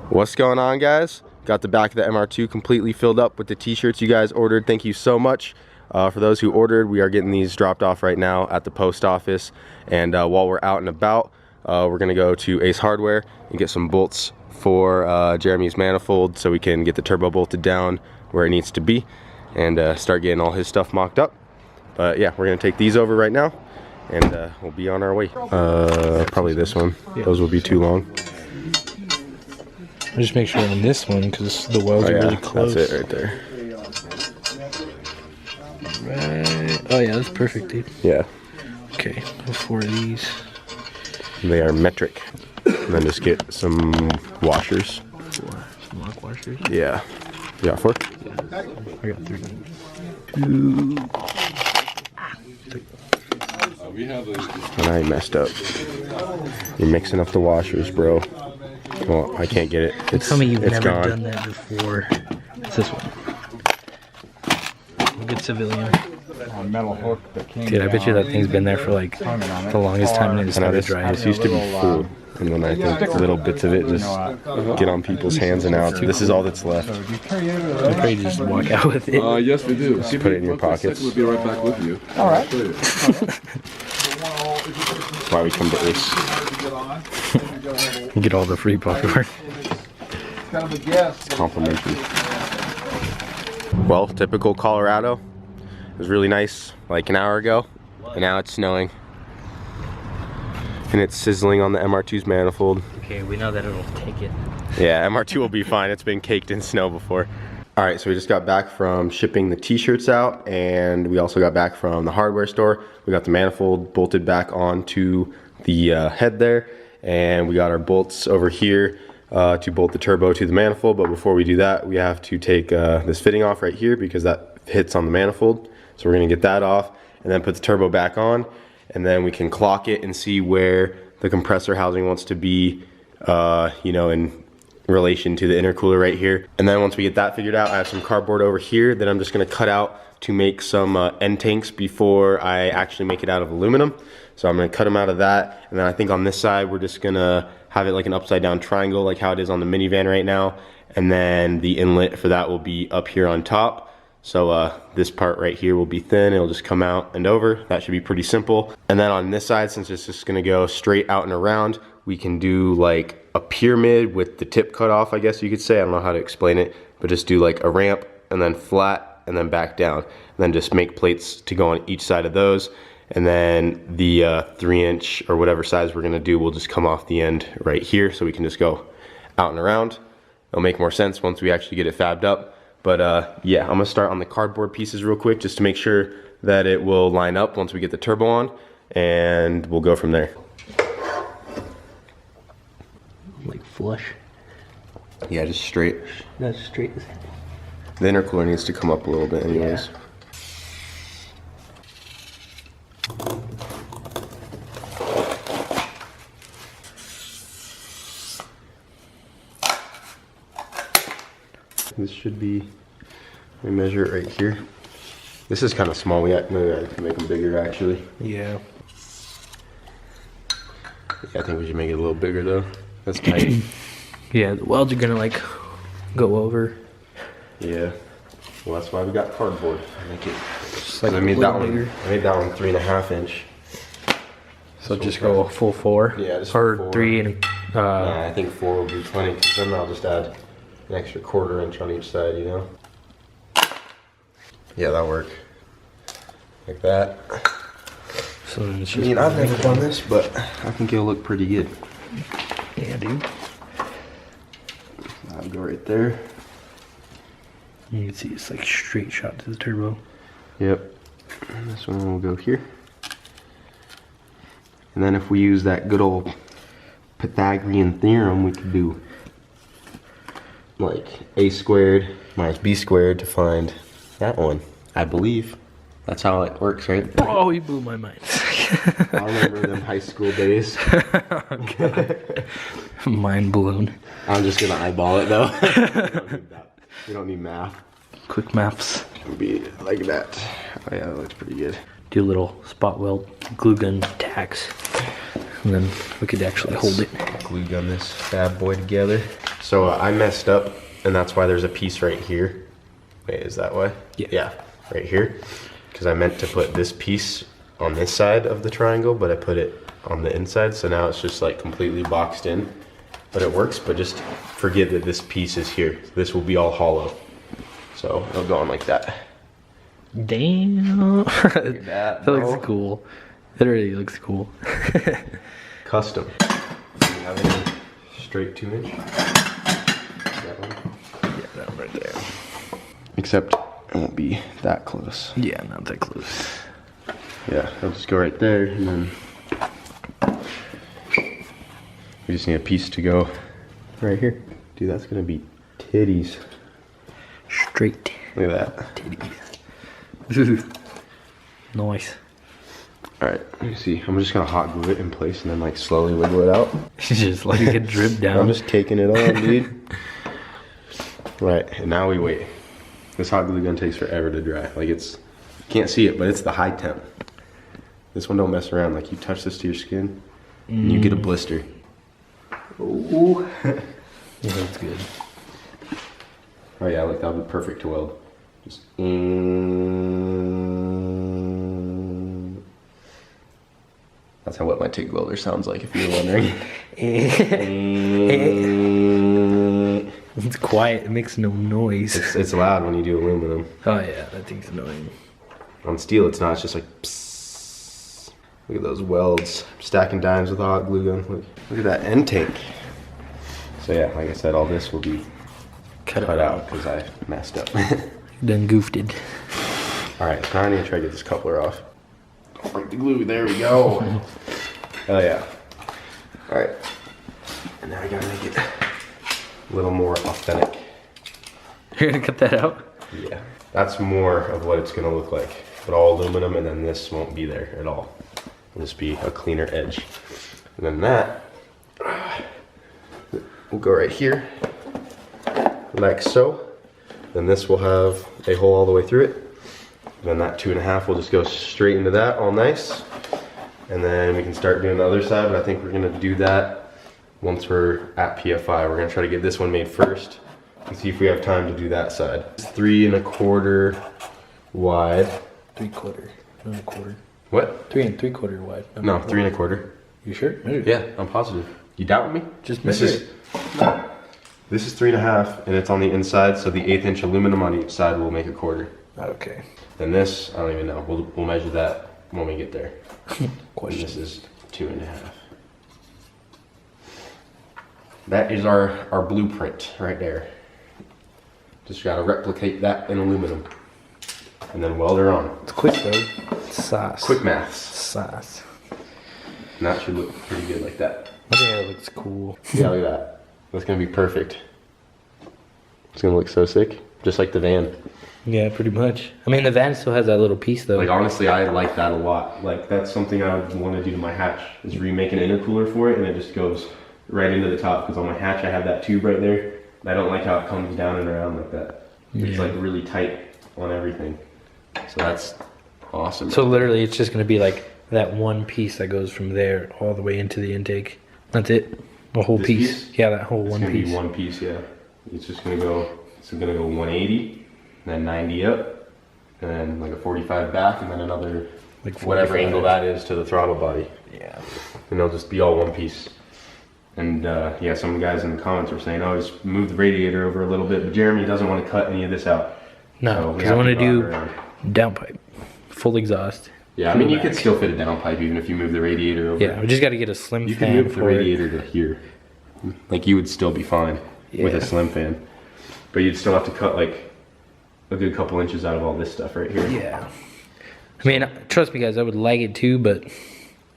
What's going on, guys? Got the back of the MR2 completely filled up with the t-shirts you guys ordered. Thank you so much. For those who ordered, we are getting these dropped off right now at the post office. And while we're out and about, we're gonna go to Ace Hardware and get some bolts for Jeremy's manifold so we can get the turbo bolted down where it needs to be and start getting all his stuff mocked up. But yeah, we're gonna take these over right now and we'll be on our way. Probably this one. Those will be too long. Just make sure on this one because the welds are really close. That's it right there. Right. Oh yeah, that's perfect, dude. Yeah. Okay, 4 of these. They are metric. And then just get some washers. 4 some lock washers. Yeah. You got 4? Yeah. I got 3. 2. And I messed up. You're mixing up the washers, bro. Well, I can't get it. Tell me you've never gone. done that before. It's this one. Good civilian. Metal hook that came Dude, I bet you that thing's been there for like the longest time and it started drying. This used to be full. And then I think little bits of it just get on people's hands and now this is all that's left. You probably just walk out with it. Yes, we do. Just put it in your pockets. We'll be right back with you. All right. That's why we come to Ace. You get all the free popcorn. Kind of a guess. Complimentary. Well, typical Colorado. It was really nice like an hour ago, and now it's snowing. And it's sizzling on the MR2's manifold. Okay, we know that it'll take it. Yeah, MR2 will be fine. It's been caked in snow before. All right, so we just got back from shipping the t-shirts out, and we also got back from the hardware store. We got the manifold bolted back onto the head there, and we got our bolts over here to bolt the turbo to the manifold. But before we do that, we have to take this fitting off right here because that hits on the manifold. So we're gonna get that off and then put the turbo back on, and then we can clock it and see where the compressor housing wants to be, you know, in relation to the intercooler right here. And then once we get that figured out, I have some cardboard over here that I'm just gonna cut out to make some end tanks before I actually make it out of aluminum. So I'm gonna cut them out of that. And then I think on this side, we're just gonna have it like an upside down triangle like how it is on the minivan right now. And then the inlet for that will be up here on top. So this part right here will be thin, it'll just come out and over. That should be pretty simple. And then on this side, since it's just gonna go straight out and around, we can do like a pyramid with the tip cut off, I guess you could say. I don't know how to explain it, but just do like a ramp and then flat and then back down. And then just make plates to go on each side of those. And then the 3-inch or whatever size we're gonna do will just come off the end right here. So we can just go out and around. It'll make more sense once we actually get it fabbed up. But yeah, I'm gonna start on the cardboard pieces real quick just to make sure that it will line up once we get the turbo on, and we'll go from there. Like flush. Yeah, just straight. That's straight. The intercooler needs to come up a little bit anyways. This should be, we measure it right here. This is kind of small. Maybe I can make them bigger actually. Yeah. Yeah, I think we should make it a little bigger though. That's tight. Yeah, the welds are gonna like go over. Yeah. Well, that's why we got cardboard. Make it. Just like I made that bigger. one. I made that one 3.5 inch. So just go a full 4. Yeah, just or 4. 3 and. Nah, I think 4 will be plenty. Because then I'll just add an extra 1/4 inch on each side, you know? Yeah, that'll work. Like that. So it's I just mean, I've never done this, but I think it'll look pretty good. yeah, dude. I'll go right there. You can see it's like straight shot to the turbo. Yep. And this one will go here. And then if we use that good old Pythagorean theorem, we could do like a squared minus b squared to find that one. I believe that's how it works, right? Oh, you blew my mind. I remember them high school days. Mind blown. I'm just gonna eyeball it though. We don't need math. Quick maths. It'll be like that. Oh yeah, that looks pretty good. Do a little spot weld glue gun tacks. and then we could actually hold it. Glue gun this bad boy together. So I messed up, and that's why there's a piece right here. Wait, is that why? Yeah. Yeah, right here. Because I meant to put this piece on this side of the triangle, but I put it on the inside, so now it's just like completely boxed in. But it works, but just forget that this piece is here. This will be all hollow. So it'll go on like that. Damn. Look at that, That looks cool. It really looks cool. Custom. Do you have any straight 2-inch? That one? Yeah, that one right there. Except it won't be that close. Yeah, not that close. Yeah, I'll just go right there, and then we just need a piece to go right here. Dude, that's gonna be titties. Straight Look at that. titties. Nice. All right, let me see. I'm just gonna hot glue it in place and then like slowly wiggle it out. Just let it drip down. I'm just caking it on, dude. Right, and now we wait. This hot glue gun takes forever to dry. Like it's, you can't see it, but it's the high temp. This one don't mess around. Like you touch this to your skin, and you get a blister. Ooh. Yeah, that's good. Oh yeah, like that would be perfect to weld. Just That's how what my TIG welder sounds like, if you were wondering. It's quiet, it makes no noise. It's loud when you do aluminum. Oh yeah, that thing's annoying. On steel, it's not. It's just like psst. Look at those welds. Stacking dimes with a hot glue gun. Look at that end tank. So yeah, like I said, all this will be cut out because I messed up. Done goofed it. All right, now I need to try to get this coupler off. Don't break the glue. There we go. Oh yeah. All right. And now I gotta make it a little more authentic. You're gonna cut that out? Yeah. That's more of what it's gonna look like. But all aluminum, and then this won't be there at all. It'll just be a cleaner edge. And then that will go right here, like so. Then this will have a hole all the way through it. Then that 2.5 will just go straight into that, all nice. And then we can start doing the other side, but I think we're gonna do that once we're at PFI. We're gonna try to get this one made first and see if we have time to do that side. It's 3 1/4 wide. 3/4, not a quarter. What? 3 3/4 wide. No, 3 1/4. You sure? Yeah, I'm positive. You doubting me? Just This measure is this is 3.5, and it's on the inside, so the 1/8 inch aluminum on each side will make a quarter. Okay. Then this, I don't even know. We'll measure that when we get there. And Question. this is 2.5. That is our blueprint right there. Just gotta replicate that in aluminum, and then weld her on. It's quick though. It's sauce. Quick maths. Sauce. And that should look pretty good like that. I think that looks cool. Yeah, look at that. That's gonna be perfect. It's gonna look so sick, just like the van. Yeah, pretty much. I mean, the van still has that little piece though. Like honestly, I like that a lot. Like that's something I would want to do to my hatch, is remake an intercooler for it, and it just goes right into the top. Because on my hatch, I have that tube right there. And I don't like how it comes down and around like that. It's like really tight on everything. So that's awesome. So literally, it's just gonna be like that one piece that goes from there all the way into the intake. That's it. The whole This piece. piece? Yeah, that whole It's one gonna piece. be one piece, yeah. It's just gonna go. It's gonna go 180, and then 90 up, and then like a 45 back, and then another Like whatever 45. angle that is to the throttle body. Yeah. And they'll just be all one piece. And yeah, some guys in the comments were saying, "Oh, just move the radiator over a little bit." But Jeremy doesn't want to cut any of this out. No, So we because I have want to go do around. downpipe, full exhaust. Yeah, I mean, you could still fit a downpipe even if you move the radiator over. Yeah, we just got to get a slim You fan can move the for it. radiator to here. Like you would still be fine with Yeah. a slim fan, but you'd still have to cut like a good couple inches out of all this stuff right here. Yeah. I mean, trust me, guys, I would like it too, but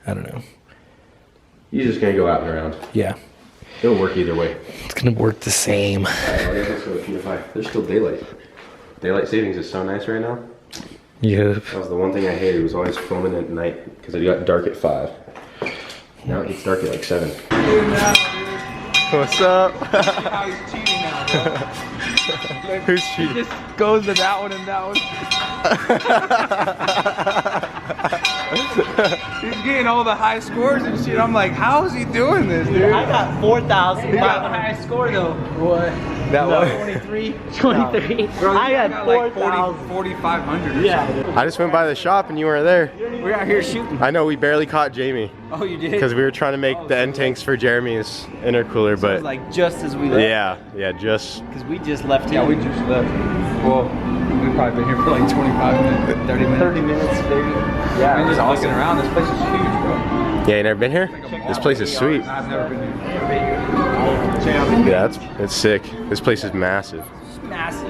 I don't know. You're just gonna go out and around. Yeah, It'll work either way. it's gonna work the same. There's still daylight. Daylight savings is so nice right now. Yep. That was the one thing I hated, was always filming at night because it got dark at 5. Now it gets dark at like 7. What's up? How he's cheating now, bro. Who's cheating? He just goes to that one and that one. He's getting all the high scores and shit. I'm like, how is he doing this, dude? I got 4,000. You got the highest score though. What? That was 23. 23. Bro, I got like 4,000. 4,500 or Yeah. something. I just went by the shop and you weren't there. We're out here shooting. I know we barely caught Jamie Oh, you did? because we were trying to make the end tanks for Jeremy's intercooler, It but was like just as we left. yeah, just Because we just left. Yeah, we just left. Well, we've probably been here for like 25 minutes, 30 minutes. 30 minutes, maybe. Yeah, I'm just looking around. This place is huge, bro. yeah. You never been here? This place is sweet. I've never been here. Yeah, it's sick. This place is massive. Massive.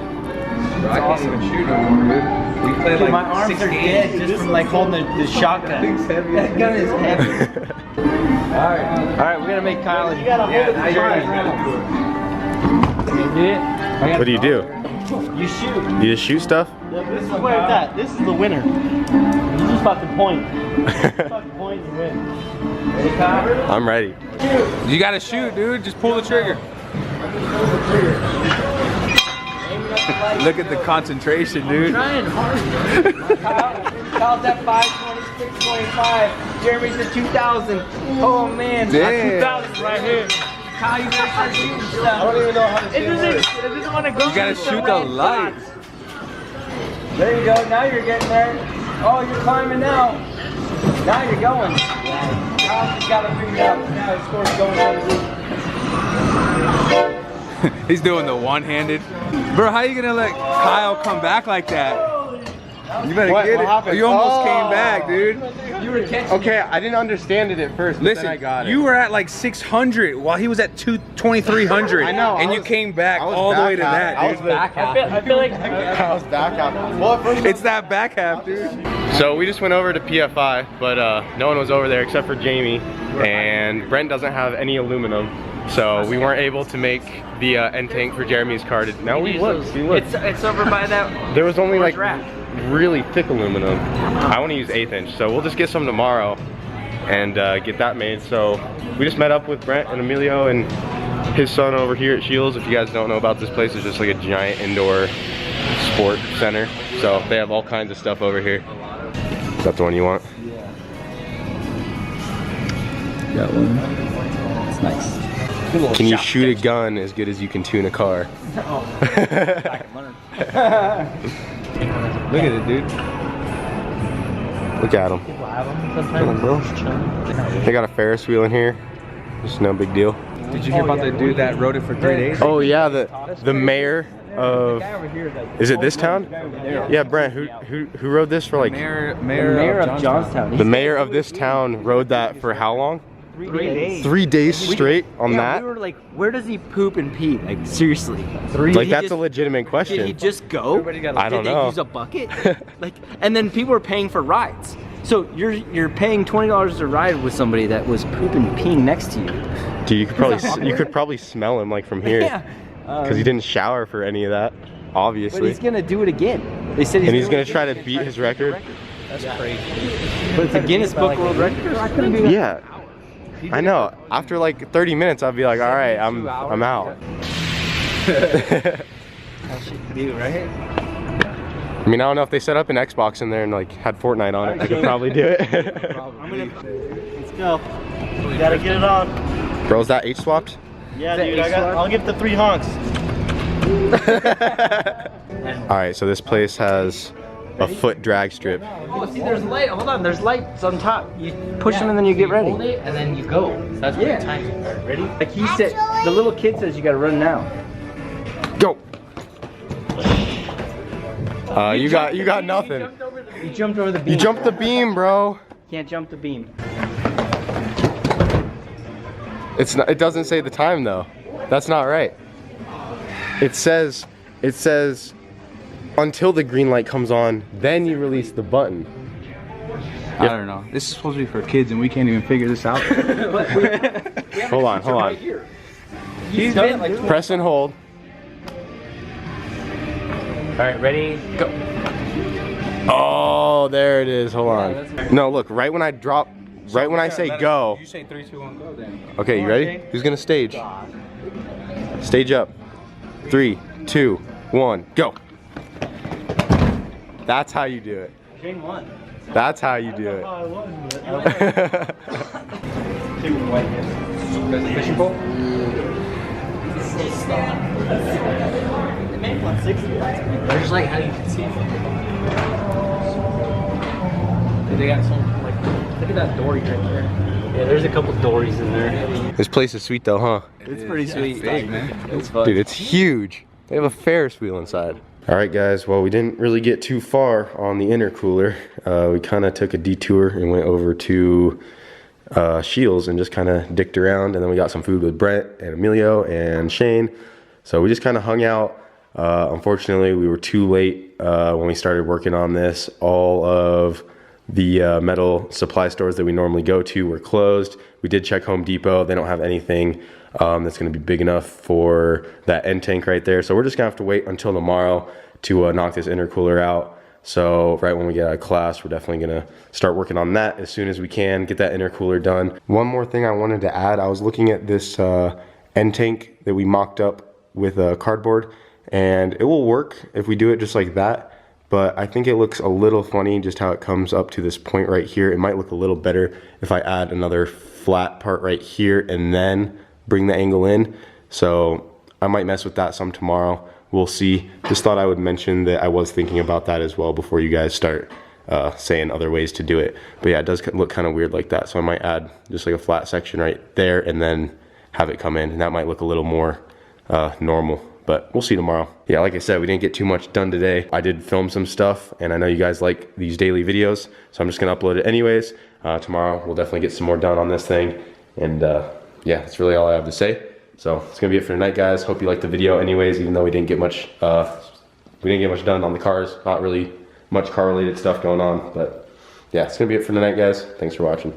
Bro, I can't even shoot no more, dude. We played Dude, like my arms 6 are games. dead just from like holding the shotgun. Thing's heavy. That gun is heavy. Alright, we're gonna make Kyle. You gotta hold it now you're tight. gonna You do it? What do you do? You shoot. You just shoot stuff? Yep, this is where it's at. This is the winner. You just fucking point. You just fucking point and win. Ready, Kyle? I'm ready. You gotta shoot, dude. Just pull the trigger. Look at the concentration, dude. Trying hard. Kyle's at 526.5. Jeremy's at 2,000. Oh man, Damn. 2,000 right here. Kyle, you gotta start shooting stuff. I don't even know how to shoot. It doesn't want to go. You gotta shoot the lights. There you go. Now you're getting there. Oh, you're climbing now. Now you're going. Kyle's just gotta figure it out. Now his score's going on the roof. He's doing the one-handed. Bro, how you gonna let Kyle come back like that? You better What? get What it. happened? You almost Oh. came back, dude. You were catching. Okay, I didn't understand it at first, but Listen, then I got it. you were at like 600 while he was at 2,300. I know, And I you was- came back I was all the way to back that, half. I dude. was back half. I feel like I was back half. Well, at first It's that back half, dude. So we just went over to PFI, but no one was over there except for Jamie, and Brent doesn't have any aluminum, so we weren't able to make the end tank for Jeremy's car. Now we looked. It's over by that. There was only like rack. really thick aluminum. I want to use 1/8 inch, so we'll just get some tomorrow and get that made. So we just met up with Brent and Emilio and his son over here at Scheels. If you guys don't know about this place, it's just like a giant indoor sport center. So they have all kinds of stuff over here. Is that the one you want? Got one. It's nice. Can you shoot a gun as good as you can tune a car? Look at it, dude. Look at them. They got a Ferris wheel in here. Just no big deal. Did you hear about the dude that rode it for 3 days? Oh yeah, the mayor of, is it this town? Yeah, Brent. Who rode this for like? Mayor of Johnstown. The mayor of this town rode that for how long? 3 days. 3 days straight on Yeah, that? we were like, where does he poop and pee? Like, seriously. Like that's a legitimate Did he question. just go? I don't Did know. they use a bucket? Like, and then people are paying for rides. So you're paying $20 to ride with somebody that was pooping and peeing next to you. Dude, you could probably smell him like from here. Yeah. Because he didn't shower for any of that, But obviously. he's gonna do it again. They said And he's gonna try to beat his record. But it's a Guinness Book World Record. Yeah. I know. After like 30 minutes, I'd be like, all right, I'm out. Do right? I mean, I don't know if they set up an Xbox in there and like had Fortnite on it. I could probably do it. Let's go. We gotta get it on. Bro, is that H swapped? Yeah, dude. I'll give the 3 honks. All right, so this place has a foot drag strip. Oh, see, there's light. Hold on, there's lights on top. You push them and then you get ready. Hold it and then you go. That's what the time is. Alright, ready? Like he said, the little kid says you gotta run now. Go. You got nothing. You jumped over the beam. You jumped the beam, bro. Can't jump the beam. It's not. It doesn't say the time though. That's not right. It says until the green light comes on, then you release the button. I don't know. This is supposed to be for kids and we can't even figure this out. Hold on. He's been like Press and hold. Alright, ready? Go. Oh, there it is. Hold on. No, look. Right when I drop. Right when I say go. You say 3, 2, 1, go then. Okay, you ready? Who's gonna stage? Stage up. 3, 2, 1, go. That's how you do it. Shane won. That's how you do it. I won, but fishing pole? The main one's 60. There's like how you can see it. They got some, like, look at that dory right there. Yeah, there's a couple dories in there. This place is sweet though, huh? It's pretty sweet. It's big, man. It's fun. Dude, it's huge. They have a Ferris wheel inside. All right, guys. Well, we didn't really get too far on the intercooler. We kind of took a detour and went over to Scheels and just kind of dicked around. And then we got some food with Brent and Emilio and Shane. So we just kind of hung out. Unfortunately, we were too late when we started working on this. All of the metal supply stores that we normally go to were closed. We did check Home Depot. They don't have anything that's going to be big enough for that end tank right there. So we're just going to have to wait until tomorrow to knock this intercooler out. So right when we get out of class, we're definitely going to start working on that as soon as we can, get that intercooler done. One more thing I wanted to add, I was looking at this end tank that we mocked up with cardboard, and it will work if we do it just like that. But I think it looks a little funny just how it comes up to this point right here. It might look a little better if I add another flat part right here and then bring the angle in. So I might mess with that some tomorrow. We'll see. Just thought I would mention that I was thinking about that as well before you guys start saying other ways to do it. But yeah, it does look kind of weird like that. So I might add just like a flat section right there and then have it come in. And that might look a little more normal. But we'll see tomorrow. Yeah, like I said, we didn't get too much done today. I did film some stuff, and I know you guys like these daily videos, so I'm just gonna upload it anyways. Tomorrow, we'll definitely get some more done on this thing. And yeah, that's really all I have to say. So it's gonna be it for tonight, guys. Hope you liked the video anyways, even though we didn't get much done on the cars. Not really much car-related stuff going on, but yeah, it's gonna be it for tonight, guys. Thanks for watching.